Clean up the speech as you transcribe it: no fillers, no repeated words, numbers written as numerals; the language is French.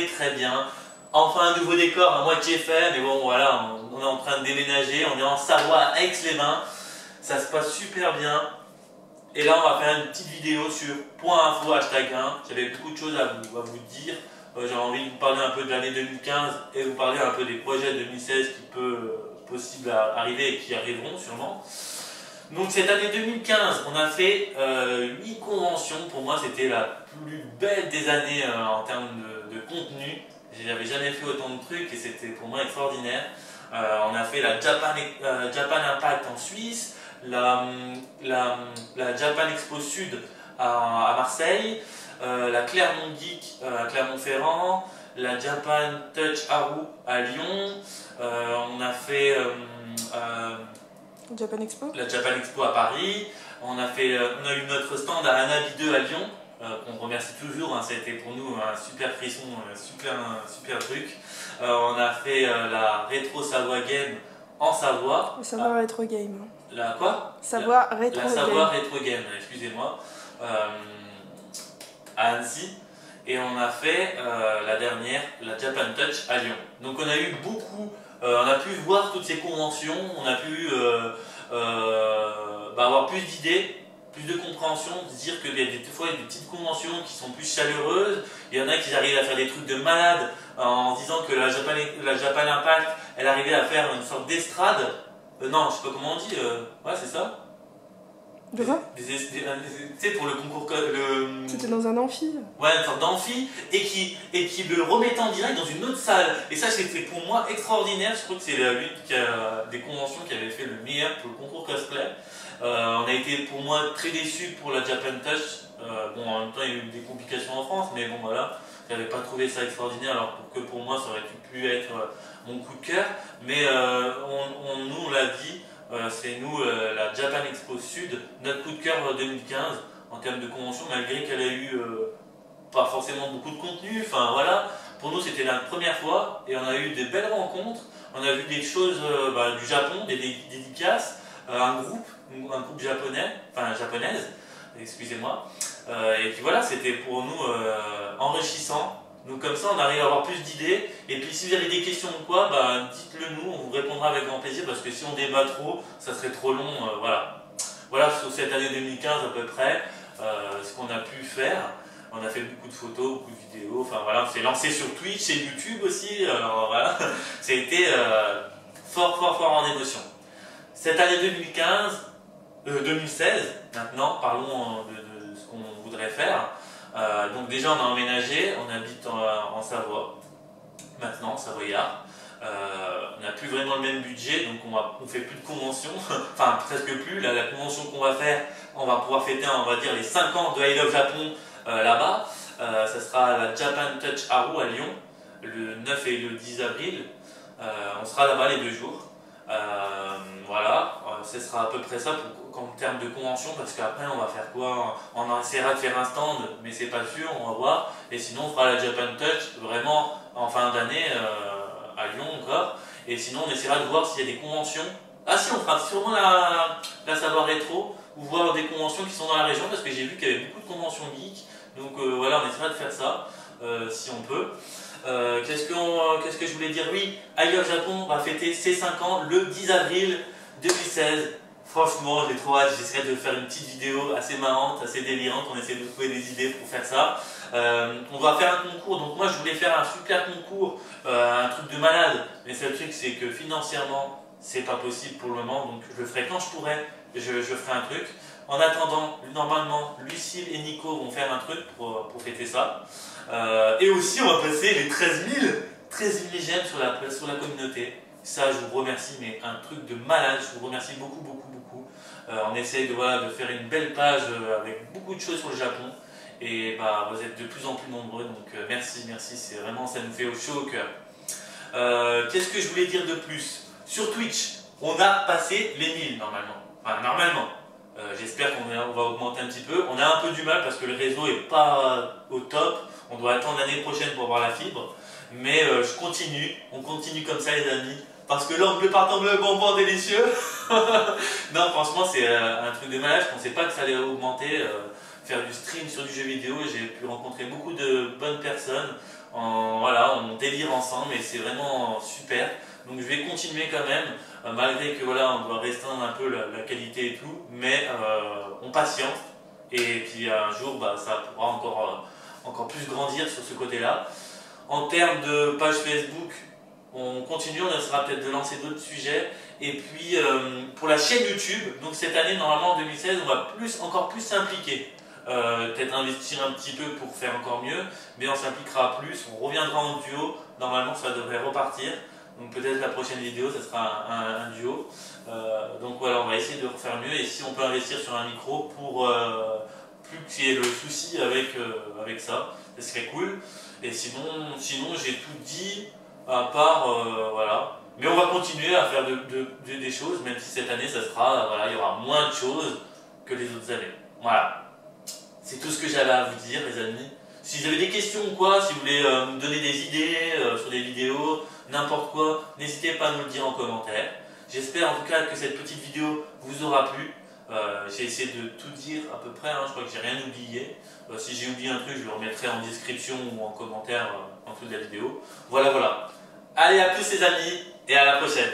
très bien. Enfin un nouveau décor à moitié fait, mais bon voilà, on est en train de déménager, on est en Savoie à Aix-les-Bains, ça se passe super bien. Et là on va faire une petite vidéo sur .info #1, j'avais beaucoup de choses à vous dire. J'avais envie de vous parler un peu de l'année 2015 et vous parler un peu des projets 2016 qui peuvent possible arriver et qui arriveront sûrement. Donc cette année 2015, on a fait 8 conventions. Pour moi, c'était la plus belle des années en termes de contenu. J'avais jamais fait autant de trucs et c'était pour moi extraordinaire. On a fait la Japan Impact en Suisse, la Japan Expo Sud à Marseille, la Clermont Geek à Clermont-Ferrand, la Japan Touch Haru à Lyon. On a fait Japan Expo. La Japan Expo à Paris. On a eu notre stand à Hanabi 2 à Lyon, qu'on remercie toujours, hein, ça a été pour nous un super frisson, super truc. On a fait la Rétro Savoie Game en Savoie. Le Savoie Retro Game. La quoi Savoie Retro La Game. Savoie Retro Game, excusez-moi. À Annecy. Et on a fait la dernière, la Japan Touch à Lyon. Donc on a eu beaucoup, on a pu voir toutes ces conventions, on a pu avoir plus d'idées, plus de compréhension, de se dire que des fois il y a des petites conventions qui sont plus chaleureuses, il y en a qui arrivent à faire des trucs de malade en disant que la Japan Impact, elle arrivait à faire une sorte d'estrade, non je sais pas comment on dit, ouais c'est ça. De quoi? Tu sais, pour le concours. C'était dans un amphi. Ouais, une sorte d'amphi, et qui le remettait en direct dans une autre salle. Et ça, c'était pour moi extraordinaire. Je crois que c'est l'une des conventions qui avait fait le meilleur pour le concours cosplay. On a été pour moi très déçus pour la Japan Touch. Bon, en même temps, il y a eu des complications en France, mais bon, voilà. J'avais pas trouvé ça extraordinaire, alors que pour moi, ça aurait pu être mon coup de cœur. Mais nous, on l'a dit. C'est nous, la Japan Expo Sud, notre coup de cœur 2015 en termes de convention, malgré qu'elle a eu pas forcément beaucoup de contenu. Enfin voilà, pour nous c'était la première fois et on a eu des belles rencontres. On a vu des choses du Japon, des dédicaces, un groupe japonais, enfin japonaise, excusez-moi. Et puis voilà, c'était pour nous enrichissant. Donc comme ça on arrive à avoir plus d'idées, et puis si vous avez des questions ou quoi, dites-le nous, on vous répondra avec grand plaisir, parce que si on débat trop, ça serait trop long, voilà. Voilà sur cette année 2015 à peu près, ce qu'on a pu faire. On a fait beaucoup de photos, beaucoup de vidéos, enfin voilà, on s'est lancé sur Twitch et YouTube aussi, alors voilà, ça a été fort en émotion. Cette année 2016, maintenant, parlons de ce qu'on voudrait faire. Donc déjà on a emménagé, on habite en Savoie, maintenant savoyard. On n'a plus vraiment le même budget, donc on fait plus de conventions, enfin presque plus. Là, la convention qu'on va faire, on va pouvoir fêter, on va dire, les 5 ans de I Love Japon là-bas. Ça sera la Japan Touch Haru à Lyon, le 9 et le 10 avril. On sera là-bas les 2 jours. Voilà, ce sera à peu près ça en termes de convention, parce qu'après on va faire quoi? On essaiera de faire un stand, mais c'est pas sûr, on va voir. Et sinon on fera la Japan Touch vraiment en fin d'année à Lyon encore. Et sinon on essaiera de voir s'il y a des conventions. Ah si, on fera sûrement la Savoie Rétro, ou voir des conventions qui sont dans la région, parce que j'ai vu qu'il y avait beaucoup de conventions geek. Donc voilà, on essaiera de faire ça, si on peut. Qu'est-ce que je voulais dire? Oui, I Love Japon va fêter ses 5 ans le 10 avril 2016. Franchement, j'ai trop hâte, j'essaierai de faire une petite vidéo assez marrante, assez délirante, on essaie de trouver des idées pour faire ça. On va faire un concours, donc moi je voulais faire un super concours, un truc de malade, mais le truc c'est que financièrement, c'est pas possible pour le moment, donc je le ferai quand je pourrai, je ferai un truc. En attendant, normalement, Lucille et Nico vont faire un truc pour fêter ça. Et aussi, on va passer les 13 000 j'aime sur la communauté. Ça, je vous remercie, mais un truc de malade. Je vous remercie beaucoup. On essaye de faire une belle page avec beaucoup de choses sur le Japon. Et vous êtes de plus en plus nombreux, donc merci, c'est vraiment, ça nous fait chaud au cœur. Qu'est-ce que je voulais dire de plus? Sur Twitch, on a passé les 1000 normalement. Enfin, normalement. J'espère qu'on va augmenter un petit peu. On a un peu du mal parce que le réseau n'est pas au top. On doit attendre l'année prochaine pour avoir la fibre. Mais on continue comme ça les amis. Parce que l'angle partant bleu, bonbon délicieux. Non, franchement, c'est un truc de malade. Je ne pensais pas que ça allait augmenter. Faire du stream sur du jeu vidéo. J'ai pu rencontrer beaucoup de bonnes personnes. Voilà, on délire ensemble et c'est vraiment super. Donc je vais continuer quand même, malgré que voilà, on doit restreindre un peu la qualité et tout, mais on patiente et puis un jour ça pourra encore plus grandir sur ce côté-là. En termes de page Facebook, on continue, on essaiera peut-être de lancer d'autres sujets. Et puis pour la chaîne YouTube, donc cette année normalement en 2016, on va encore plus s'impliquer. Peut-être investir un petit peu pour faire encore mieux, mais on s'impliquera plus, on reviendra en duo, normalement ça devrait repartir. Donc peut-être la prochaine vidéo, ça sera un duo. Donc voilà, on va essayer de refaire mieux et si on peut investir sur un micro pour plus qu'il y ait le souci avec ça, ça serait cool. Et sinon j'ai tout dit, à part, voilà. Mais on va continuer à faire des choses, même si cette année, ça sera, voilà, il y aura moins de choses que les autres années. Voilà. C'est tout ce que j'avais à vous dire, les amis. Si vous avez des questions ou quoi, si vous voulez me donner des idées sur des vidéos, n'importe quoi, n'hésitez pas à nous le dire en commentaire. J'espère en tout cas que cette petite vidéo vous aura plu. J'ai essayé de tout dire à peu près, hein, je crois que j'ai rien oublié. Si j'ai oublié un truc, je le remettrai en description ou en commentaire en dessous de la vidéo. Voilà, voilà. Allez, à plus les amis, et à la prochaine.